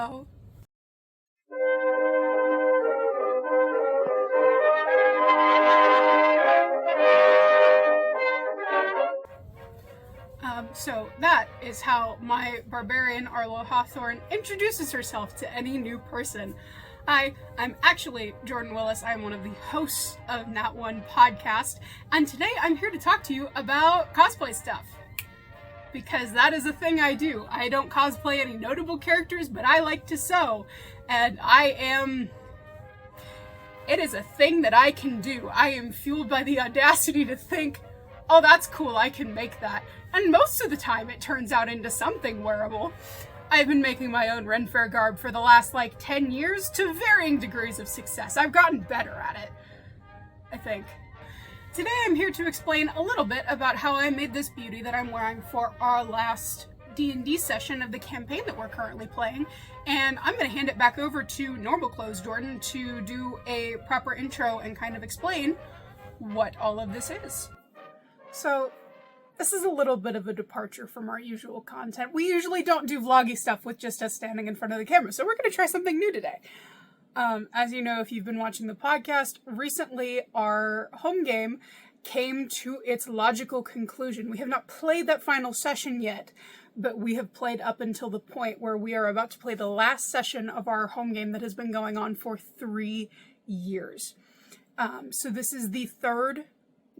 go. So that is how my barbarian Arlo Hawthorne introduces herself to any new person. Hi, I'm actually Jordan Willis. I'm one of the hosts of Nat One Podcast, and today I'm here to talk to you about cosplay stuff. Because that is a thing I do. I don't cosplay any notable characters, but I like to sew, and it is a thing that I can do. I am fueled by the audacity to think, oh, that's cool, I can make that. And most of the time it turns out into something wearable. I've been making my own Ren Fair garb for the last 10 years to varying degrees of success. I've gotten better at it, I think. Today I'm here to explain a little bit about how I made this beauty that I'm wearing for our last D&D session of the campaign that we're currently playing, and I'm going to hand it back over to Normal Clothes Jordan to do a proper intro and kind of explain what all of this is. So, this is a little bit of a departure from our usual content. We usually don't do vloggy stuff with just us standing in front of the camera, so we're going to try something new today. As you know, if you've been watching the podcast, recently our home game came to its logical conclusion. We have not played that final session yet, but we have played up until the point where we are about to play the last session of our home game that has been going on for 3 years. So this is the third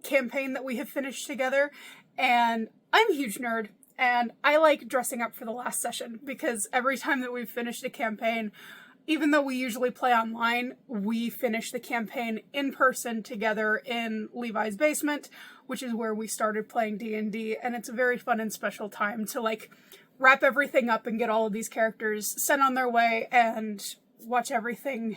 campaign that we have finished together, and I'm a huge nerd, and I like dressing up for the last session, because every time that we've finished a campaign, even though we usually play online, we finish the campaign in person together in Levi's basement, which is where we started playing D&D, and it's a very fun and special time to wrap everything up and get all of these characters sent on their way and watch everything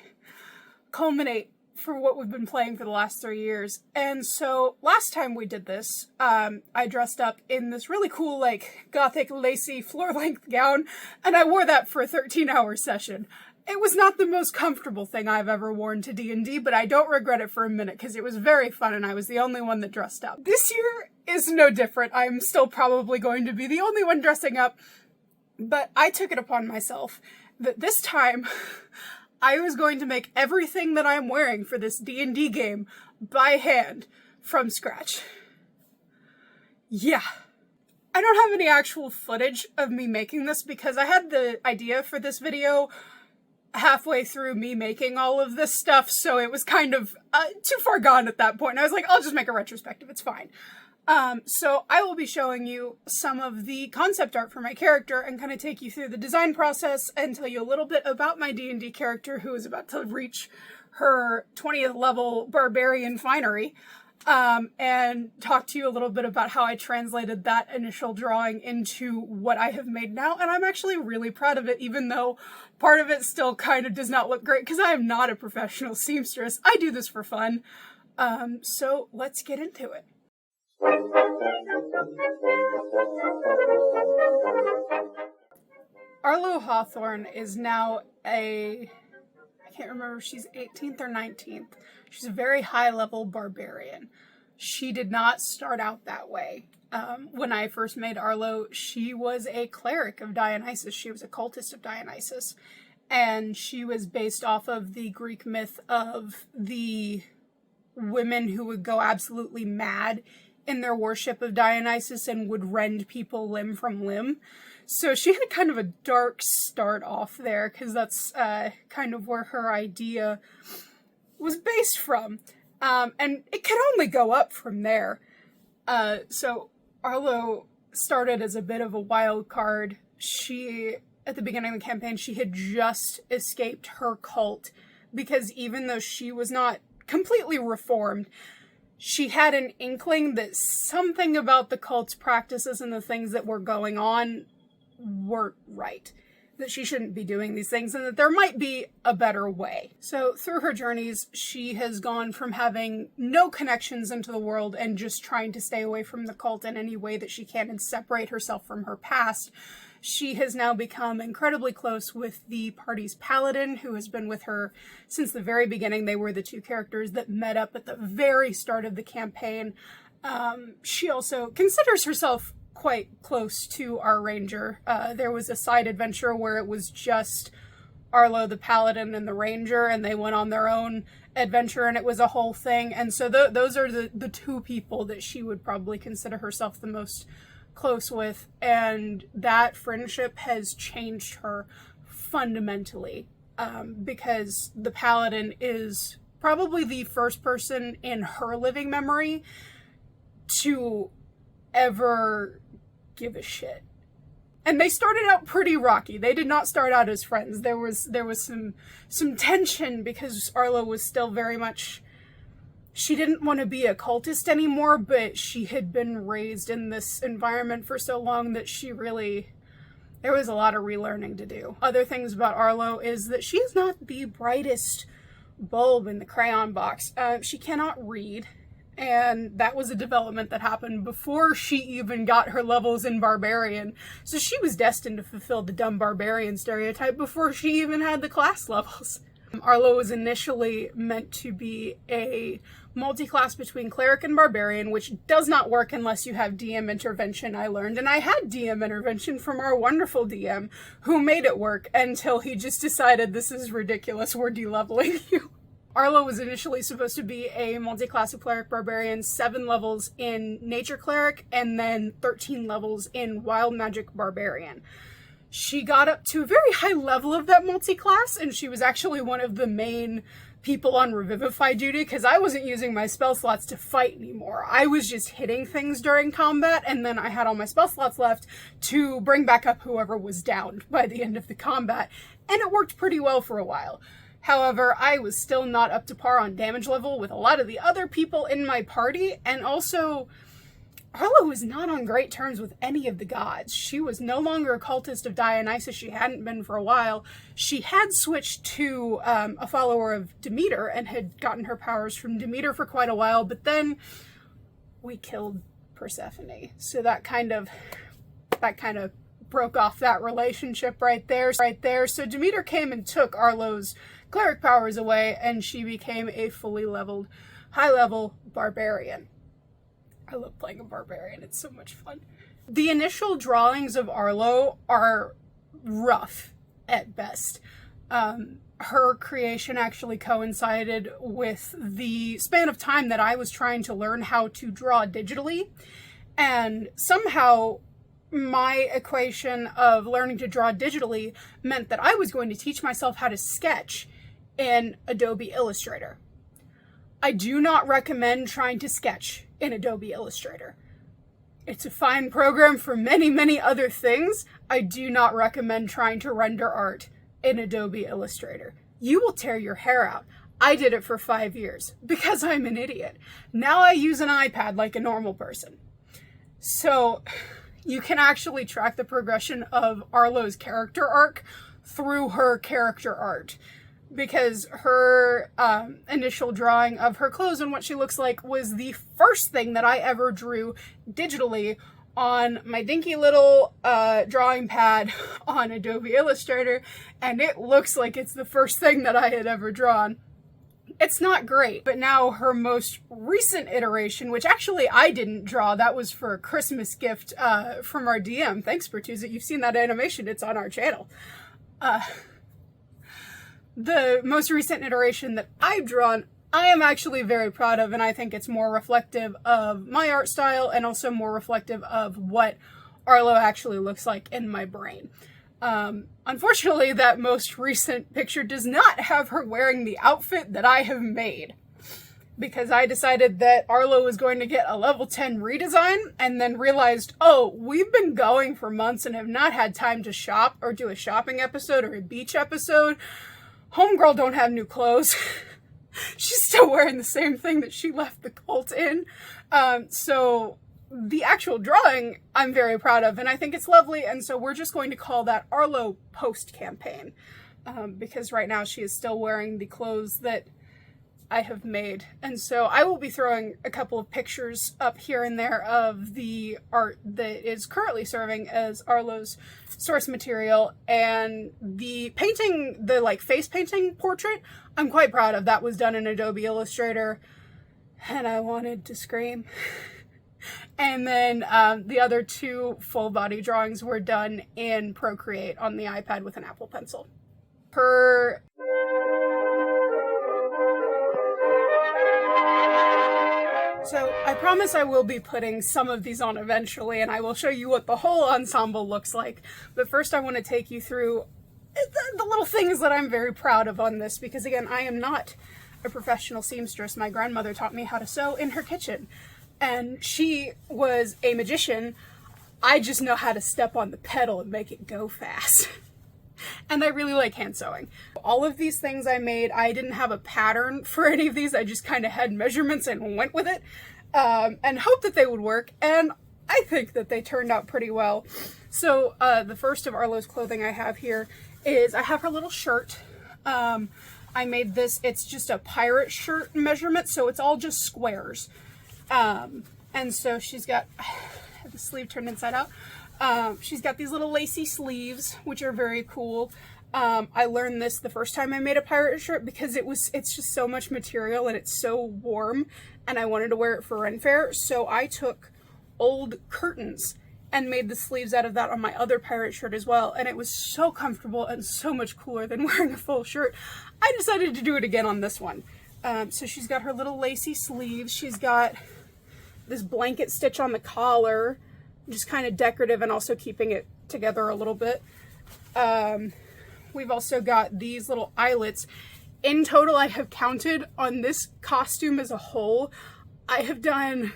culminate for what we've been playing for the last 3 years. And so last time we did this, I dressed up in this really cool gothic lacy floor-length gown, and I wore that for a 13-hour session. It was not the most comfortable thing I've ever worn to D&D, but I don't regret it for a minute, because it was very fun and I was the only one that dressed up. This year is no different. I'm still probably going to be the only one dressing up, but I took it upon myself that this time I was going to make everything that I'm wearing for this D&D game by hand from scratch. Yeah. I don't have any actual footage of me making this because I had the idea for this video halfway through me making all of this stuff, so it was kind of too far gone at that point. And I was like, I'll just make a retrospective, it's fine. So I will be showing you some of the concept art for my character and kind of take you through the design process and tell you a little bit about my D&D character who is about to reach her 20th level barbarian finery, and talk to you a little bit about how I translated that initial drawing into what I have made now. And I'm actually really proud of it, even though part of it still kind of does not look great because I am not a professional seamstress. I do this for fun. So let's get into it. Arlo Hawthorne is now I can't remember if she's 18th or 19th. She's a very high-level barbarian. She did not start out that way. When I first made Arlo, she was a cleric of Dionysus. She was a cultist of Dionysus. And she was based off of the Greek myth of the women who would go absolutely mad in their worship of Dionysus and would rend people limb from limb. So she had kind of a dark start off there, because that's kind of where her idea was based from. And it could only go up from there. So Arlo started as a bit of a wild card. She, at the beginning of the campaign, she had just escaped her cult, because even though she was not completely reformed, she had an inkling that something about the cult's practices and the things that were going on weren't right. That she shouldn't be doing these things and that there might be a better way. So through her journeys, she has gone from having no connections into the world and just trying to stay away from the cult in any way that she can and separate herself from her past. She has now become incredibly close with the party's paladin, who has been with her since the very beginning. They were the two characters that met up at the very start of the campaign. She also considers herself quite close to our ranger. There was a side adventure where it was just Arlo the Paladin and the Ranger, and they went on their own adventure, and it was a whole thing. And so those are the two people that she would probably consider herself the most close with, and that friendship has changed her fundamentally, because the Paladin is probably the first person in her living memory to ever give a shit. And they started out pretty rocky. They did not start out as friends. There was some tension because Arlo was still very much, she didn't want to be a cultist anymore, but she had been raised in this environment for so long that there was a lot of relearning to do. Other things about Arlo is that she's not the brightest bulb in the crayon box. She cannot read. And that was a development that happened before she even got her levels in Barbarian. So she was destined to fulfill the dumb Barbarian stereotype before she even had the class levels. Arlo was initially meant to be a multi-class between Cleric and Barbarian, which does not work unless you have DM intervention, I learned. And I had DM intervention from our wonderful DM, who made it work until he just decided, this is ridiculous, we're de-leveling you. Arlo was initially supposed to be a multi-class of Cleric Barbarian, 7 levels in Nature Cleric, and then 13 levels in Wild Magic Barbarian. She got up to a very high level of that multi-class, and she was actually one of the main people on Revivify duty, because I wasn't using my spell slots to fight anymore. I was just hitting things during combat, and then I had all my spell slots left to bring back up whoever was downed by the end of the combat, and it worked pretty well for a while. However, I was still not up to par on damage level with a lot of the other people in my party, and also, Arlo was not on great terms with any of the gods. She was no longer a cultist of Dionysus. She hadn't been for a while. She had switched to a follower of Demeter and had gotten her powers from Demeter for quite a while, but then we killed Persephone. So that kind of broke off that relationship right there. So Demeter came and took Arlo's cleric powers away, and she became a fully leveled, high-level barbarian. I love playing a barbarian. It's so much fun. The initial drawings of Arlo are rough at best. Her creation actually coincided with the span of time that I was trying to learn how to draw digitally, and somehow my equation of learning to draw digitally meant that I was going to teach myself how to sketch in Adobe Illustrator. I do not recommend trying to sketch in Adobe Illustrator. It's a fine program for many, many other things. I do not recommend trying to render art in Adobe Illustrator. You will tear your hair out. I did it for 5 years because I'm an idiot. Now I use an iPad like a normal person. So you can actually track the progression of Arlo's character arc through her character art, because her initial drawing of her clothes and what she looks like was the first thing that I ever drew digitally on my dinky little drawing pad on Adobe Illustrator, and it looks like it's the first thing that I had ever drawn. It's not great, but now her most recent iteration, which actually I didn't draw, that was for a Christmas gift from our DM. Thanks, Pertuset. You've seen that animation. It's on our channel. The most recent iteration that I've drawn, I am actually very proud of, and I think it's more reflective of my art style and also more reflective of what Arlo actually looks like in my brain. Unfortunately, that most recent picture does not have her wearing the outfit that I have made, because I decided that Arlo was going to get a level 10 redesign, and then realized, oh, we've been going for months and have not had time to shop or do a shopping episode or a beach episode. Homegirl don't have new clothes. She's still wearing the same thing that she left the cult in. So the actual drawing I'm very proud of, and I think it's lovely, and so we're just going to call that Arlo post-campaign, because right now she is still wearing the clothes that I have made. And so I will be throwing a couple of pictures up here and there of the art that is currently serving as Arlo's source material, and the painting, the face painting portrait, I'm quite proud of. That was done in Adobe Illustrator, and I wanted to scream. And then the other 2 full body drawings were done in Procreate on the iPad with an Apple Pencil. So I promise I will be putting some of these on eventually, and I will show you what the whole ensemble looks like. But first I want to take you through the little things that I'm very proud of on this, because again, I am not a professional seamstress. My grandmother taught me how to sew in her kitchen, and she was a magician. I just know how to step on the pedal and make it go fast. And I really like hand sewing. All of these things I made, I didn't have a pattern for any of these. I just kind of had measurements and went with it, and hoped that they would work. And I think that they turned out pretty well. So the first of Arlo's clothing I have here is, I have her little shirt. I made this, it's just a pirate shirt measurement, so it's all just squares. And so she's got, I have the sleeve turned inside out. She's got these little lacy sleeves, which are very cool. I learned this the first time I made a pirate shirt because it's just so much material and it's so warm, and I wanted to wear it for Ren Fair. So I took old curtains and made the sleeves out of that on my other pirate shirt as well. And it was so comfortable and so much cooler than wearing a full shirt. I decided to do it again on this one. So she's got her little lacy sleeves. She's got this blanket stitch on the collar, just kind of decorative and also keeping it together a little bit. We've also got these little eyelets. In total, I have counted on this costume as a whole, I have done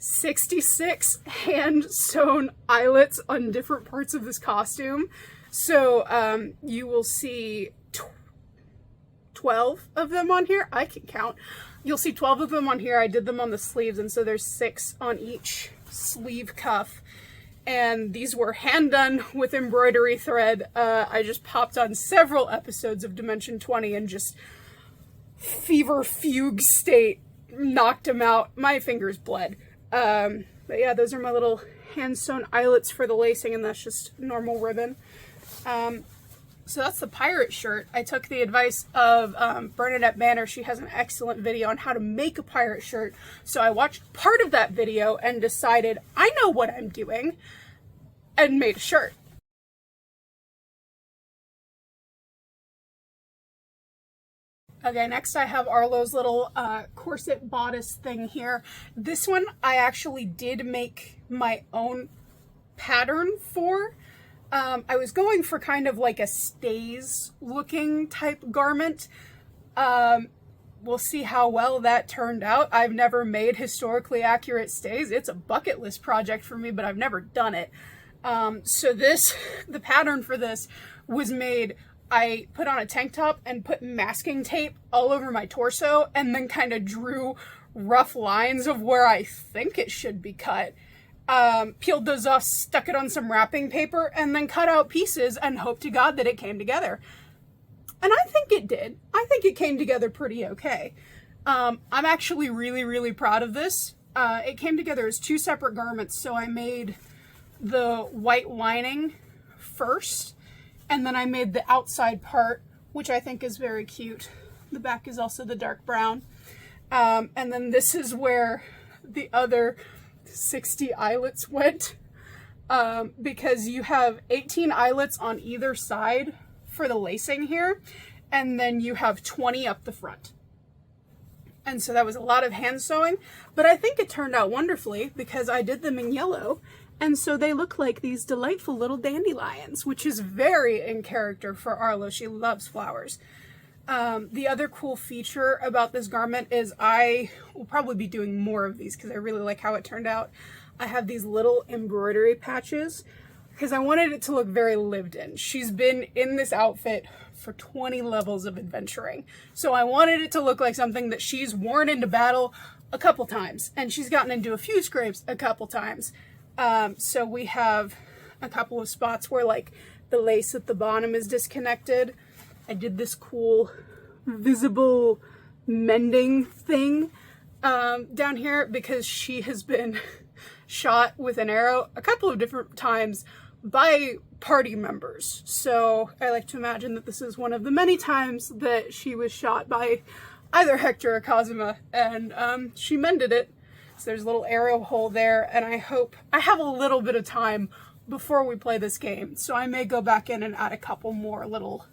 66 hand-sewn eyelets on different parts of this costume. So you will see 12 of them on here. I can count. You'll see 12 of them on here. I did them on the sleeves, and so there's 6 on each sleeve cuff. And these were hand done with embroidery thread. I just popped on several episodes of Dimension 20 and just fever fugue state knocked them out. My fingers bled. But yeah, those are my little hand sewn eyelets for the lacing, and that's just normal ribbon. So that's the pirate shirt. I took the advice of Bernadette Banner. She has an excellent video on how to make a pirate shirt. So I watched part of that video and decided I know what I'm doing and made a shirt. Okay, next I have Arlo's little corset bodice thing here. This one I actually did make my own pattern for. I was going for kind of like a stays looking type garment. We'll see how well that turned out. I've never made historically accurate stays. It's a bucket list project for me, but I've never done it. So the pattern for this was made, I put on a tank top and put masking tape all over my torso and then kind of drew rough lines of where I think it should be cut. Peeled those off, stuck it on some wrapping paper, and then cut out pieces and hoped to God that it came together. And I think it did. I think it came together pretty okay. I'm actually really, really proud of this. It came together as 2 separate garments, so I made the white lining first, and then I made the outside part, which I think is very cute. The back is also the dark brown. And then this is where the other 60 eyelets went, because you have 18 eyelets on either side for the lacing here, and then you have 20 up the front. And so that was a lot of hand sewing, but I think it turned out wonderfully because I did them in yellow, and so they look like these delightful little dandelions, which is very in character for Arlo. She loves flowers. The other cool feature about this garment is I will probably be doing more of these because I really like how it turned out. I have these little embroidery patches because I wanted it to look very lived in. She's been in this outfit for 20 levels of adventuring. So I wanted it to look like something that she's worn into battle a couple times, and she's gotten into a few scrapes a couple times. So we have a couple of spots where like the lace at the bottom is disconnected. I did this cool visible mending thing down here because she has been shot with an arrow a couple of different times by party members. So I like to imagine that this is one of the many times that she was shot by either Hector or Kazuma, and she mended it. So there's a little arrow hole there, and I hope I have a little bit of time before we play this game, so I may go back in and add a couple more little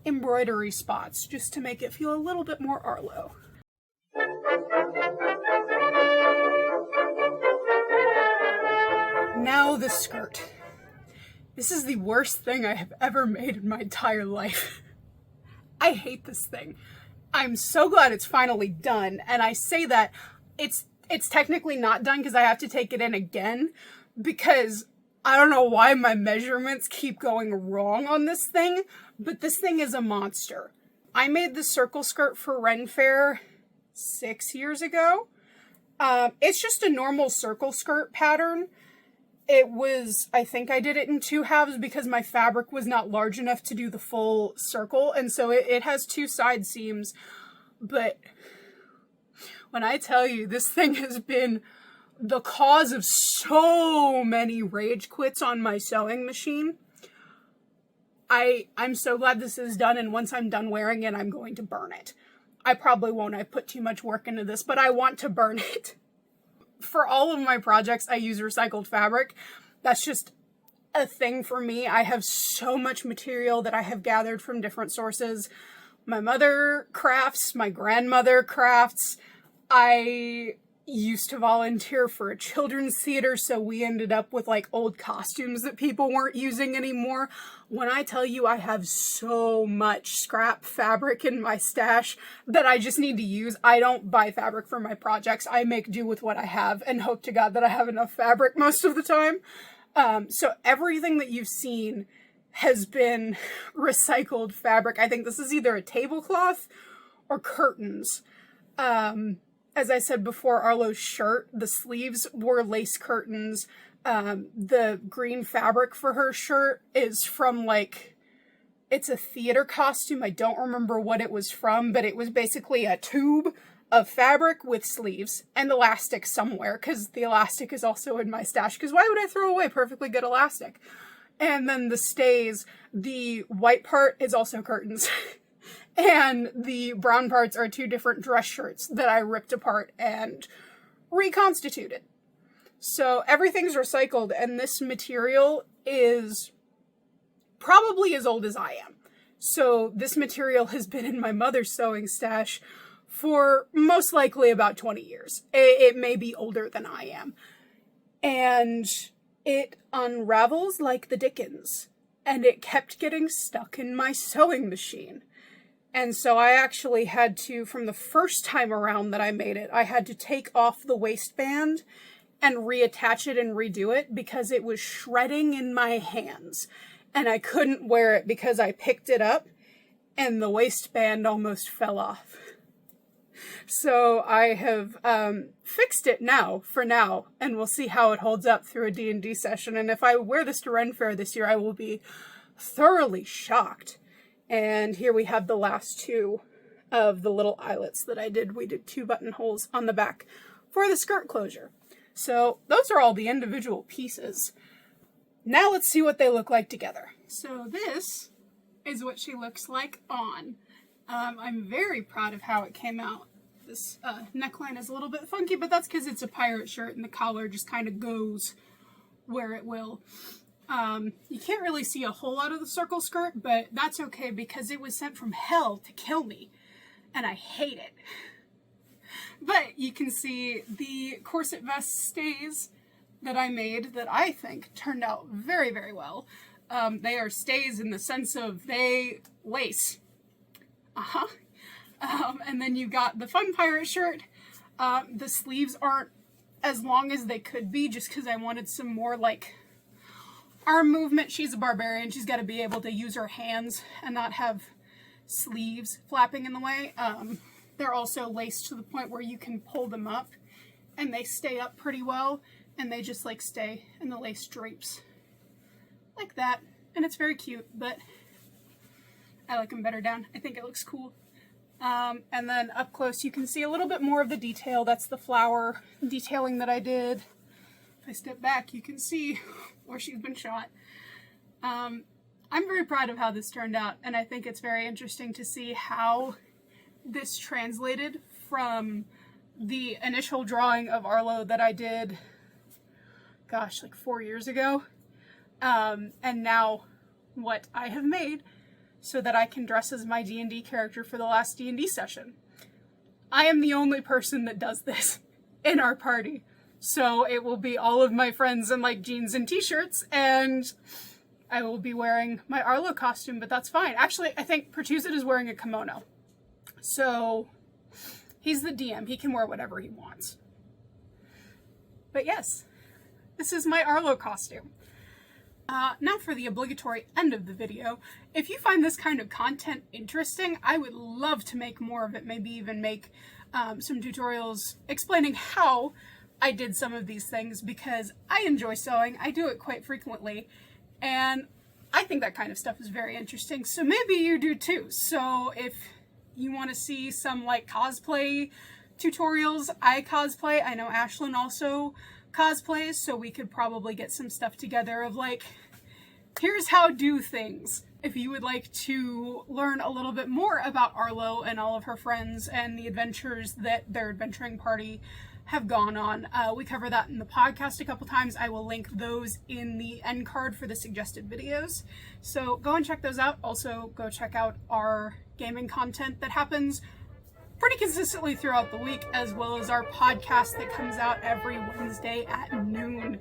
embroidery spots just to make it feel a little bit more Arlo. Now the skirt. This is the worst thing I have ever made in my entire life. I hate this thing. I'm so glad it's finally done, and I say that it's technically not done because I have to take it in again because I don't know why my measurements keep going wrong on this thing, but this thing is a monster. I made the circle skirt for Ren Fair 6 years ago. It's just a normal circle skirt pattern. I think I did it in 2 halves because my fabric was not large enough to do the full circle, and so it has 2 side seams, but when I tell you this thing has been the cause of so many rage quits on my sewing machine, I'm so glad this is done, and once I'm done wearing it, I'm going to burn it. I probably won't. I put too much work into this, but I want to burn it. For all of my projects, I use recycled fabric. That's just a thing for me. I have so much material that I have gathered from different sources. My mother crafts, my grandmother crafts. I used to volunteer for a children's theater, so we ended up with like old costumes that people weren't using anymore. When I tell you I have so much scrap fabric in my stash that I just need to use, I don't buy fabric for my projects. I make do with what I have and hope to God that I have enough fabric most of the time. So everything that you've seen has been recycled fabric. I think this is either a tablecloth or curtains. As I said before, Arlo's shirt, the sleeves were lace curtains. The green fabric for her shirt is from it's a theater costume. I don't remember what it was from, but it was basically a tube of fabric with sleeves and elastic somewhere, because the elastic is also in my stash, because why would I throw away perfectly good elastic? And then the stays, the white part is also curtains. And the brown parts are 2 different dress shirts that I ripped apart and reconstituted. So everything's recycled, and this material is probably as old as I am. So this material has been in my mother's sewing stash for most likely about 20 years. It may be older than I am. And it unravels like the Dickens. And it kept getting stuck in my sewing machine. And so I actually had to, from the first time around that I made it, I had to take off the waistband and reattach it and redo it because it was shredding in my hands. And I couldn't wear it because I picked it up and the waistband almost fell off. So I have fixed it now, for now, and we'll see how it holds up through a D&D session. And if I wear this to Ren Fair this year, I will be thoroughly shocked. And here we have the last 2 of the little eyelets that I did. We did 2 buttonholes on the back for the skirt closure. So those are all the individual pieces. Now let's see what they look like together. So this is what she looks like on. I'm very proud of how it came out. This neckline is a little bit funky, but that's because it's a pirate shirt and the collar just kind of goes where it will. You can't really see a whole lot of the circle skirt, but that's okay because it was sent from hell to kill me, and I hate it. But you can see the corset vest stays that I made that I think turned out very, very well. They are stays in the sense of they lace. And then you got the fun pirate shirt. The sleeves aren't as long as they could be just because I wanted some more arm movement. She's a barbarian. She's got to be able to use her hands and not have sleeves flapping in the way. They're also laced to the point where you can pull them up and they stay up pretty well, and they just stay in the lace drapes like that. And it's very cute, but I like them better down. I think it looks cool. And then up close you can see a little bit more of the detail. That's the flower detailing that I did. If I step back, you can see where she's been shot. I'm very proud of how this turned out, and I think it's very interesting to see how this translated from the initial drawing of Arlo that I did, gosh, 4 years ago, and now what I have made so that I can dress as my D&D character for the last D&D session. I am the only person that does this in our party. So it will be all of my friends in like jeans and t-shirts, and I will be wearing my Arlo costume, but that's fine. Actually, I think Pertuset is wearing a kimono. So he's the DM. He can wear whatever he wants. But yes, this is my Arlo costume. Now for the obligatory end of the video. If you find this kind of content interesting, I would love to make more of it. Maybe even make some tutorials explaining how I did some of these things, because I enjoy sewing. I do it quite frequently, and I think that kind of stuff is very interesting. So maybe you do too. So if you want to see some like cosplay tutorials, I cosplay. I know Ashlyn also cosplays, so we could probably get some stuff together of like, here's how do things. If you would like to learn a little bit more about Arlo and all of her friends and the adventures that their adventuring party have gone on, we cover that in the podcast a couple times. I will link those in the end card for the suggested videos. So go and check those out. Also, go check out our gaming content that happens pretty consistently throughout the week, as well as our podcast that comes out every Wednesday at noon.